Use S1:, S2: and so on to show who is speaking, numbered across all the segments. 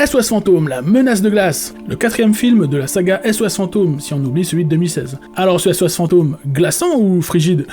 S1: SOS Fantôme, la menace de glace, le 4e film de la saga SOS Fantôme, si on oublie celui de 2016. Alors ce SOS Fantôme, glaçant ou frigide?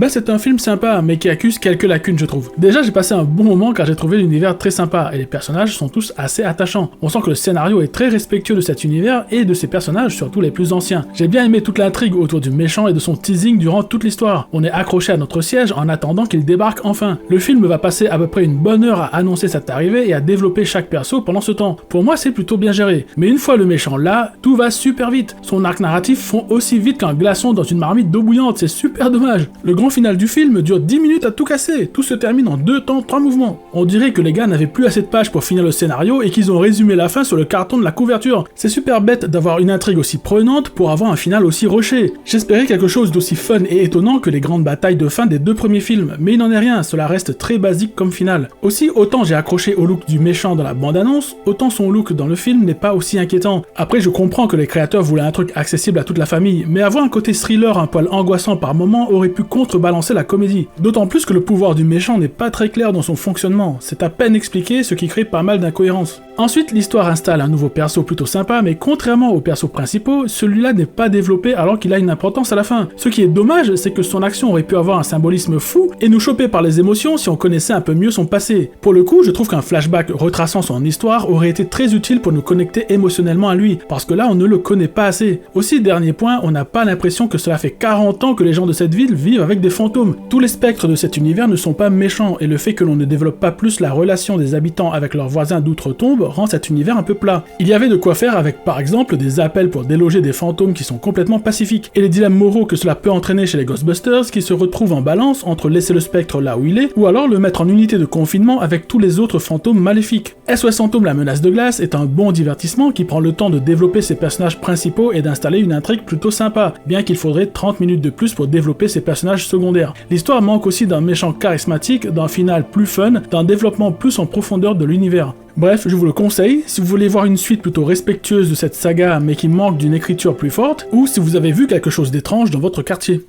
S1: C'est un film sympa, mais qui accuse quelques lacunes je trouve. Déjà j'ai passé un bon moment car j'ai trouvé l'univers très sympa, et les personnages sont tous assez attachants. On sent que le scénario est très respectueux de cet univers et de ses personnages, surtout les plus anciens. J'ai bien aimé toute l'intrigue autour du méchant et de son teasing durant toute l'histoire. On est accroché à notre siège en attendant qu'il débarque enfin. Le film va passer à peu près une bonne heure à annoncer cette arrivée et à développer chaque perso pendant ce temps. Pour moi c'est plutôt bien géré. Mais une fois le méchant là, tout va super vite. Son arc narratif fond aussi vite qu'un glaçon dans une marmite d'eau bouillante, c'est super dommage. Le grand final du film dure 10 minutes à tout casser. Tout se termine en 2 temps, 3 mouvements. On dirait que les gars n'avaient plus assez de pages pour finir le scénario et qu'ils ont résumé la fin sur le carton de la couverture. C'est super bête d'avoir une intrigue aussi prenante pour avoir un final aussi rushé. J'espérais quelque chose d'aussi fun et étonnant que les grandes batailles de fin des 2 premiers films, mais il n'en est rien, cela reste très basique comme final. Aussi, autant j'ai accroché au look du méchant dans la bande-annonce, autant son look dans le film n'est pas aussi inquiétant. Après, je comprends que les créateurs voulaient un truc accessible à toute la famille, mais avoir un côté thriller un poil angoissant par moment aurait pu contrebalancer la comédie. D'autant plus que le pouvoir du méchant n'est pas très clair dans son fonctionnement, c'est à peine expliqué, ce qui crée pas mal d'incohérences. Ensuite, l'histoire installe un nouveau perso plutôt sympa, mais contrairement aux persos principaux, celui-là n'est pas développé alors qu'il a une importance à la fin. Ce qui est dommage, c'est que son action aurait pu avoir un symbolisme fou et nous choper par les émotions si on connaissait un peu mieux son passé. Pour le coup, je trouve qu'un flashback retraçant son histoire aurait été très utile pour nous connecter émotionnellement à lui, parce que là on ne le connaît pas assez. Aussi, dernier point, on n'a pas l'impression que cela fait 40 ans que les gens de cette ville vivent avec des fantômes. Tous les spectres de cet univers ne sont pas méchants, et le fait que l'on ne développe pas plus la relation des habitants avec leurs voisins d'outre-tombe rend cet univers un peu plat. Il y avait de quoi faire avec par exemple des appels pour déloger des fantômes qui sont complètement pacifiques, et les dilemmes moraux que cela peut entraîner chez les Ghostbusters qui se retrouvent en balance entre laisser le spectre là où il est, ou alors le mettre en unité de confinement avec tous les autres fantômes maléfiques. SOS Fantôme, la menace de glace est un bon divertissement qui prend le temps de développer ses personnages principaux et d'installer une intrigue plutôt sympa, bien qu'il faudrait 30 minutes de plus pour développer ses personnages secondaires. L'histoire manque aussi d'un méchant charismatique, d'un final plus fun, d'un développement plus en profondeur de l'univers. Bref, je vous le conseille, si vous voulez voir une suite plutôt respectueuse de cette saga mais qui manque d'une écriture plus forte, ou si vous avez vu quelque chose d'étrange dans votre quartier.